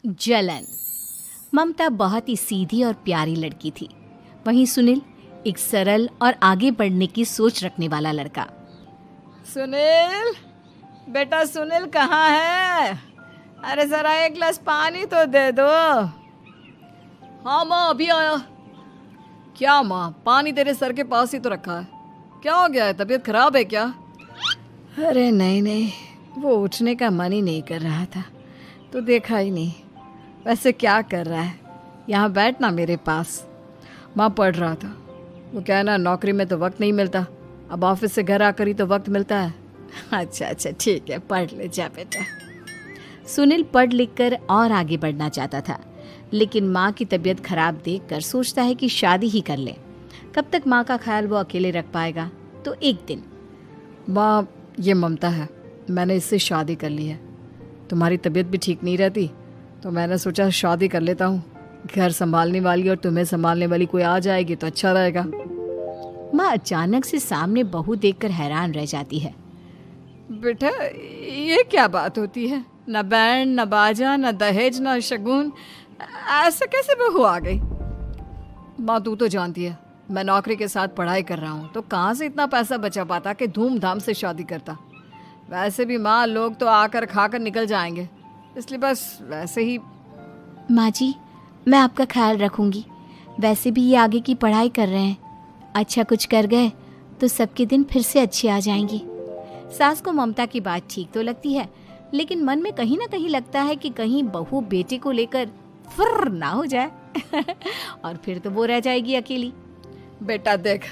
जलन। ममता बहुत ही सीधी और प्यारी लड़की थी। वहीं सुनील एक सरल और आगे बढ़ने की सोच रखने वाला लड़का। सुनील, बेटा सुनील कहाँ है? अरे जरा एक गिलास पानी तो दे दो। हाँ माँ, अभी आया। क्या माँ, पानी तेरे सर के पास ही तो रखा है। क्या हो गया है, तबीयत खराब है क्या? अरे नहीं नहीं, वो उठने का मन ही नहीं कर रहा था तो देखा ही नहीं। वैसे क्या कर रहा है? यहाँ बैठ ना मेरे पास। माँ पढ़ रहा था। वो क्या है ना, नौकरी में तो वक्त नहीं मिलता, अब ऑफिस से घर आकर ही तो वक्त मिलता है। अच्छा अच्छा ठीक है, पढ़ ले जा बेटा। सुनील पढ़ लिख कर और आगे बढ़ना चाहता था, लेकिन माँ की तबीयत खराब देखकर सोचता है कि शादी ही कर ले। कब तक माँ का ख्याल वो अकेले रख पाएगा? तो एक दिन, माँ ये ममता है, मैंने इससे शादी कर ली है। तुम्हारी तबीयत भी ठीक नहीं रहती तो मैंने सोचा शादी कर लेता हूँ। घर संभालने वाली और तुम्हें संभालने वाली कोई आ जाएगी तो अच्छा रहेगा। माँ अचानक से सामने बहू देखकर हैरान रह जाती है। बेटा ये क्या बात होती है? न बैंड, न बाजा, न दहेज, न शगुन, ऐसा कैसे बहू आ गई? माँ तू तो जानती है मैं नौकरी के साथ पढ़ाई कर रहा हूँ, तो कहाँ से इतना पैसा बचा पाता कि धूमधाम से शादी करता। वैसे भी माँ, लोग तो आकर खाकर निकल जाएंगे, इसलिए बस वैसे ही। माँ जी, मैं आपका ख्याल रखूंगी। वैसे भी ये आगे की पढ़ाई कर रहे हैं, अच्छा कुछ कर गए तो सबके दिन फिर से अच्छे आ जाएंगे। सास को ममता की बात ठीक तो लगती है, लेकिन मन में कहीं ना कहीं लगता है कि कहीं बहू बेटे को लेकर फुर्र ना हो जाए और फिर तो वो रह जाएगी अकेली। बेटा देख,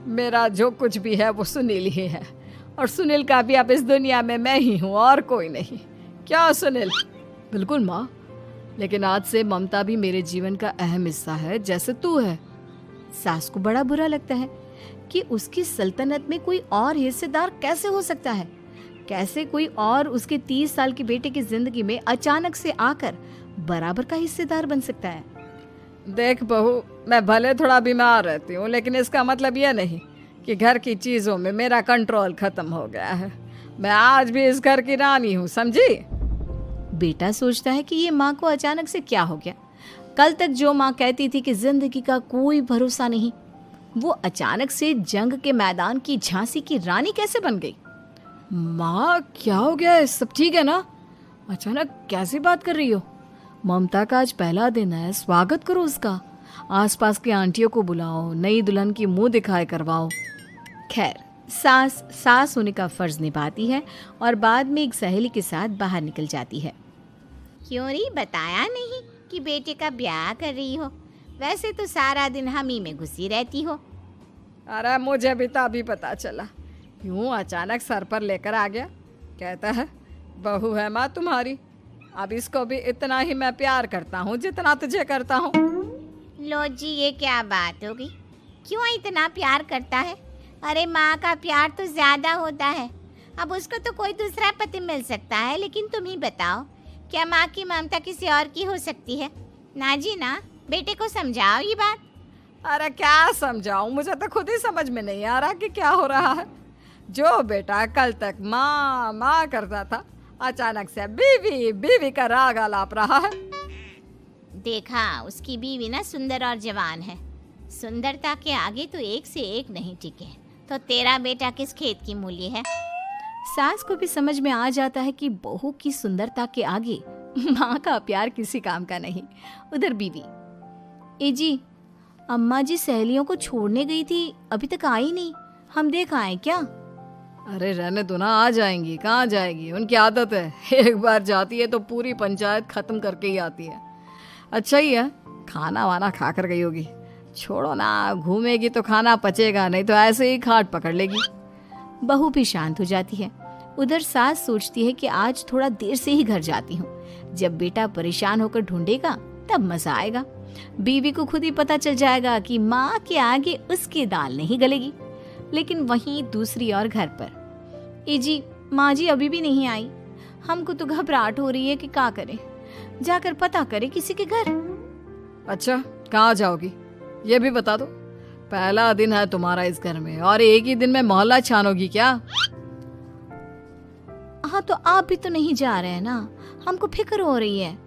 मेरा जो कुछ भी है वो सुनील ही है, और सुनील का भी अब इस दुनिया में मैं ही हूँ और कोई नहीं। क्या सुनील? बिल्कुल माँ, लेकिन आज से ममता भी मेरे जीवन का अहम हिस्सा है, जैसे तू है। सास को बड़ा बुरा लगता है कि उसकी सल्तनत में कोई और हिस्सेदार कैसे हो सकता है। कैसे कोई और उसके 30 साल के बेटे की जिंदगी में अचानक से आकर बराबर का हिस्सेदार बन सकता है। देख बहू, मैं भले थोड़ा बीमार रहती हूँ, लेकिन इसका मतलब यह नहीं कि घर की चीज़ों में मेरा कंट्रोल खत्म हो गया है। मैं आज भी इस घर की रानी हूँ, समझी? बेटा सोचता है कि ये माँ को अचानक से क्या हो गया। कल तक जो माँ कहती थी कि जिंदगी का कोई भरोसा नहीं, वो अचानक से जंग के मैदान की झांसी की रानी कैसे बन गई? माँ क्या हो गया है? सब ठीक है ना? अचानक कैसी बात कर रही हो? ममता का आज पहला दिन है, स्वागत करो उसका। आसपास की आंटियों को बुलाओ, नई दुल्हन की मुंह दिखाई करवाओ। खैर, सास होने का फर्ज निभाती है और बाद में एक सहेली के साथ बाहर निकल जाती है। क्यों री बताया नहीं कि बेटे का ब्याह कर रही हो? वैसे तो सारा दिन हम ही में घुसी रहती हो। अरे मुझे भी तो अभी पता चला, यूं अचानक सर पर लेकर आ गया। कहता है बहू है माँ तुम्हारी, अब इसको भी इतना ही मैं प्यार करता हूँ जितना तुझे करता हूँ। लो जी, ये क्या बात होगी? क्यों इतना प्यार करता है? अरे माँ का प्यार तो ज्यादा होता है। अब उसको तो कोई दूसरा पति मिल सकता है, लेकिन तुम ही बताओ, क्या माँ की ममता किसी और की हो सकती है? ना जी ना, बेटे को समझाओ ये बात। अरे क्या समझाऊं, मुझे तो खुद ही समझ में नहीं आ रहा कि क्या हो रहा है। जो बेटा कल तक माँ माँ करता था, अचानक से बीवी बीवी का राग आलाप रहा है। देखा, उसकी बीवी ना सुंदर और जवान है। सुंदरता के आगे तो एक से एक नहीं टिके, तो तेरा बेटा किस खेत की मूली है? सास को भी समझ में आ जाता है कि बहू की सुंदरता के आगे माँ का प्यार किसी काम का नहीं। उधर बीवी, ए जी, अम्मा जी सहेलियों को छोड़ने गई थी, अभी तक आई नहीं, हम देख आए क्या? अरे रहने दो ना, आ जाएंगी। कहाँ जाएगी, उनकी आदत है, एक बार जाती है तो पूरी पंचायत खत्म करके ही आती है। अच्छा ही है, खाना वाना खा कर गई होगी। छोड़ो ना, घूमेगी तो खाना पचेगा, नहीं तो ऐसे ही खाट पकड़ लेगी। बहू भी शांत हो जाती है। उधर सास सोचती है कि आज थोड़ा देर से ही घर जाती हूँ, जब बेटा परेशान होकर ढूंढेगा तब मजा आएगा। बीवी को खुद ही पता चल जाएगा कि माँ के आगे उसकी दाल नहीं गलेगी। लेकिन वहीं दूसरी ओर घर पर, ए जी, माँ जी अभी भी नहीं आई, हमको तो घबराहट हो रही है कि क्या करें, जाकर पता करें किसी के घर। अच्छा, कहाँ जाओगी ये भी बता दो। पहला दिन है तुम्हारा इस घर में और एक ही दिन में मोहल्ला छानोगी क्या? हाँ, तो आप भी तो नहीं जा रहे हैं ना, हमको फिक्र हो रही है।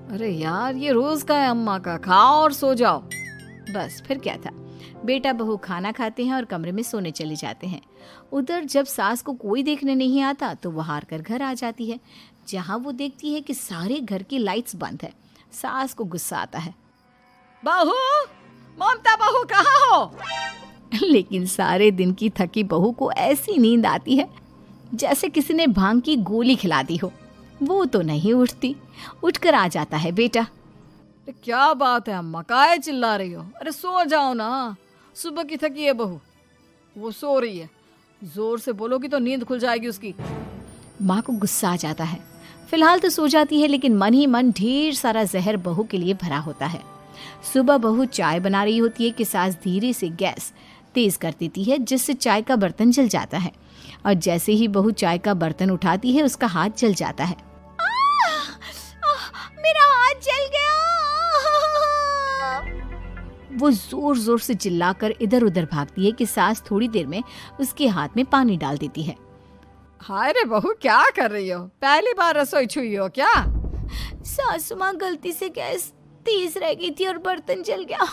अरे यार, ये रोज का है अम्मा का, खाओ और सो जाओ। बस फिर क्या था। बेटा बहू खाना खाते हैं और कमरे में सोने चले जाते हैं। उधर जब सास को कोई देखने नहीं आता तो वो हार कर घर आ जाती है, जहाँ वो देखती है कि सारे घर की लाइट्स बंद है। सास को गुस्सा आता है, बहू, ममता बहू कहाँ हो? लेकिन सारे दिन की थकी बहू को ऐसी नींद आती है जैसे किसी ने भांग की गोली खिला दी हो। वो तो नहीं उठती। उठकर आ जाता है बेटा। अरे क्या बात है अम्मा, काहे चिल्ला रही हो? अरे सो जाओ ना, सुबह की थकी है बहू, वो सो रही है। जोर से बोलोगी तो नींद खुल जाएगी उसकी। माँ को गुस्सा आ जाता है। फिलहाल तो सो जाती है, लेकिन मन ही मन ढेर सारा जहर बहू के लिए भरा होता है। सुबह बहू चाय बना रही होती है कि सास धीरे से गैस तेज कर देती है, जिससे चाय का बर्तन जल जाता है। और जैसे ही बहू चाय का बर्तन उठाती है, उसका हाथ जल जाता है। मेरा हाथ जल गया। वो जोर जोर से चिल्लाकर इधर उधर भागती है कि सास थोड़ी देर में उसके हाथ में पानी डाल देती है। हाय रे बहू, क्या कर रही हो? पहली बार रसोई छुई हो क्या? सासू माँ गलती से गैस तेज रह गई थी और बर्तन जल गया,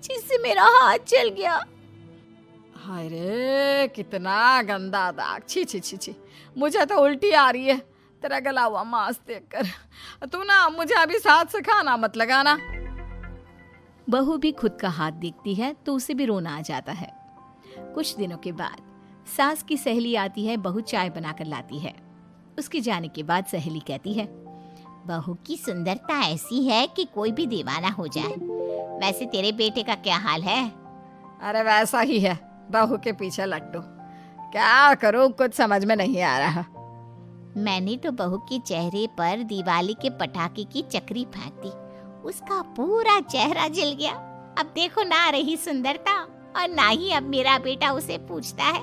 जिससे मेरा हाथ जल गया। हाय रे, कितना गंदा दाग। छी छी छी छी, मुझे तो उल्टी आ रही है तेरा गला हुआ मांस देखकर। तू ना मुझे अभी साथ से खाना मत लगाना। बहू भी खुद का हाथ देखती है तो उसे भी रोना आ जाता है। कुछ दिनों के बाद सास की सहेली आती है, बहू चाय बनाकर लाती है। उसके जाने के बाद सहेली कहती है, बहू की सुंदरता ऐसी है कि कोई भी दीवाना हो जाए। वैसे तेरे बेटे का क्या हाल है? अरे वैसा ही है, बहू के पीछे लट्टू। क्या करूं, कुछ समझ में नहीं आ रहा। मैंने तो बहू के चेहरे पर दिवाली के पटाखे की चक्री फेंक दी, उसका पूरा चेहरा जल गया। अब देखो ना रही सुंदरता, और ना ही अब मेरा बेटा उसे पूछता है।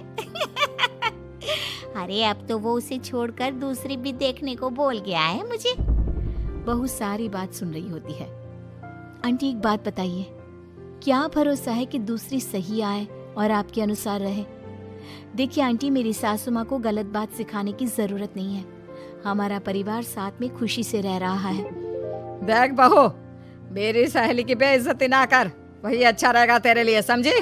अरे अब तो वो उसे छोड़कर दूसरी भी देखने को बोल गया है मुझे। बहू सारी बात सुन रही होती है। आंटी एक बात बताइए, क्या भरोसा है कि दूसरी सही आए और आपके अनुसार रहे? देखिए आंटी, मेरी सासू माँ को गलत बात सिखाने की जरूरत नहीं है। हमारा परिवार साथ में खुशी से रह रहा है। देख बहू, मेरी सहेली की बेइज्जती ना कर, वही अच्छा रहेगा तेरे लिए, समझी?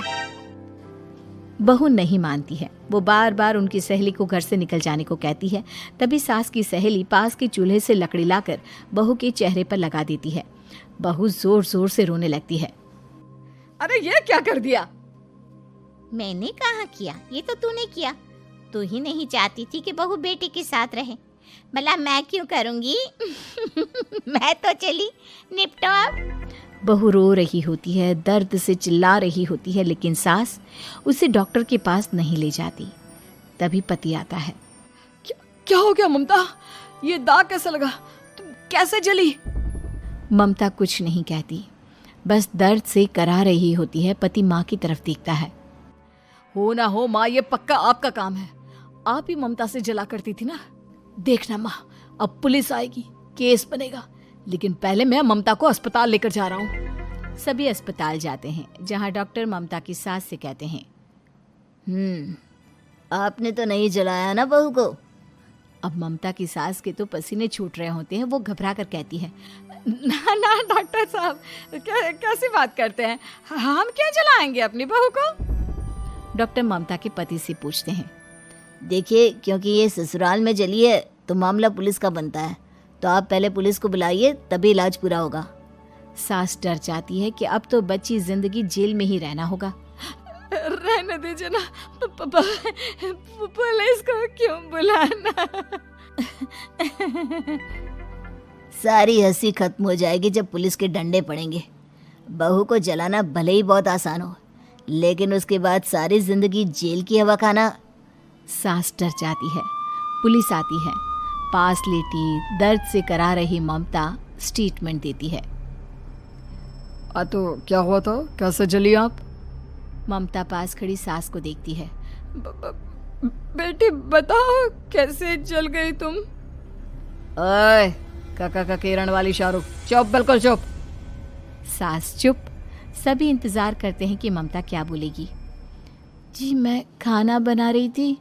बहू नहीं मानती है। वो बार बार उनकी सहेली को घर से निकल जाने को कहती है। तभी सास की सहेली पास के चूल्हे से लकड़ी लाकर बहू के चेहरे पर लगा देती है। बहू जोर जोर से रोने लगती है। अरे ये क्या कर दिया? मैंने कहाँ किया, ये तो तूने किया। तू ही नहीं चाहती थी कि बहू बेटे के साथ रहे, भला मैं क्यों करूंगी? मैं तो चली, निपटो अब। बहू रो रही होती है, दर्द से चिल्ला रही होती है, लेकिन सास उसे डॉक्टर के पास नहीं ले जाती। तभी पति आता है। क्या हो गया ममता? ये दाग कैसे लगा? तुम कैसे जली? ममता कुछ नहीं कहती, बस दर्द से करा रही होती है। पति माँ की तरफ देखता है। हो ना हो माँ, ये पक्का आपका काम है। आप ही ममता से जला करती थी ना। देखना माँ, अब पुलिस आएगी, केस बनेगा, लेकिन पहले मैं ममता को अस्पताल लेकर जा रहा हूँ। सभी अस्पताल जाते हैं, जहाँ डॉक्टर ममता की सास से कहते हैं, आपने तो नहीं जलाया ना बहू को? अब ममता की सास के तो पसीने छूट रहे होते हैं। वो घबरा कर कहती है, ना ना डॉक्टर साहब, कैसी बात करते हैं? हम क्यों जलाएंगे अपनी बहू को? डॉक्टर ममता के पति से पूछते हैं। देखिए, क्योंकि ये ससुराल में जली है तो मामला पुलिस का बनता है, तो आप पहले पुलिस को बुलाइए, तभी इलाज पूरा होगा। सास डर जाती है कि अब तो बच्ची जिंदगी जेल में ही रहना होगा। रहने दीजिए ना, पुलिस को क्यों बुलाना? सारी हंसी खत्म हो जाएगी जब पुलिस के डंडे पड़ेंगे। बहू को जलाना भले ही बहुत आसान हो, लेकिन उसके बाद सारी जिंदगी जेल की हवा खाना। सास डर जाती है। पुलिस आती है। पास लेटी दर्द से करा रही ममता स्टेटमेंट देती है। तो क्या हुआ था? कैसे जली आप? ममता पास खड़ी सास को देखती है। बेटी बताओ, कैसे जल गई तुम? ओए, काका का किरण वाली शाहरुख, चुप, बिल्कुल चुप। सास चुप। सभी इंतजार करते हैं कि ममता क्या बोलेगी। जी मैं खाना बना रही थी,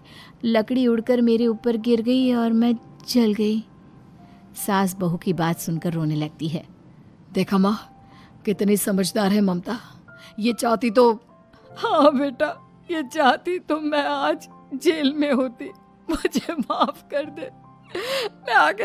लकड़ी उड़कर मेरे ऊपर गिर गई और मैं जल गई। सास बहू की बात सुनकर रोने लगती है। देखा माँ, कितनी समझदार है ममता। ये चाहती तो, हाँ बेटा, ये चाहती तो मैं आज जेल में होती। मुझे माफ कर दे, मैं आगे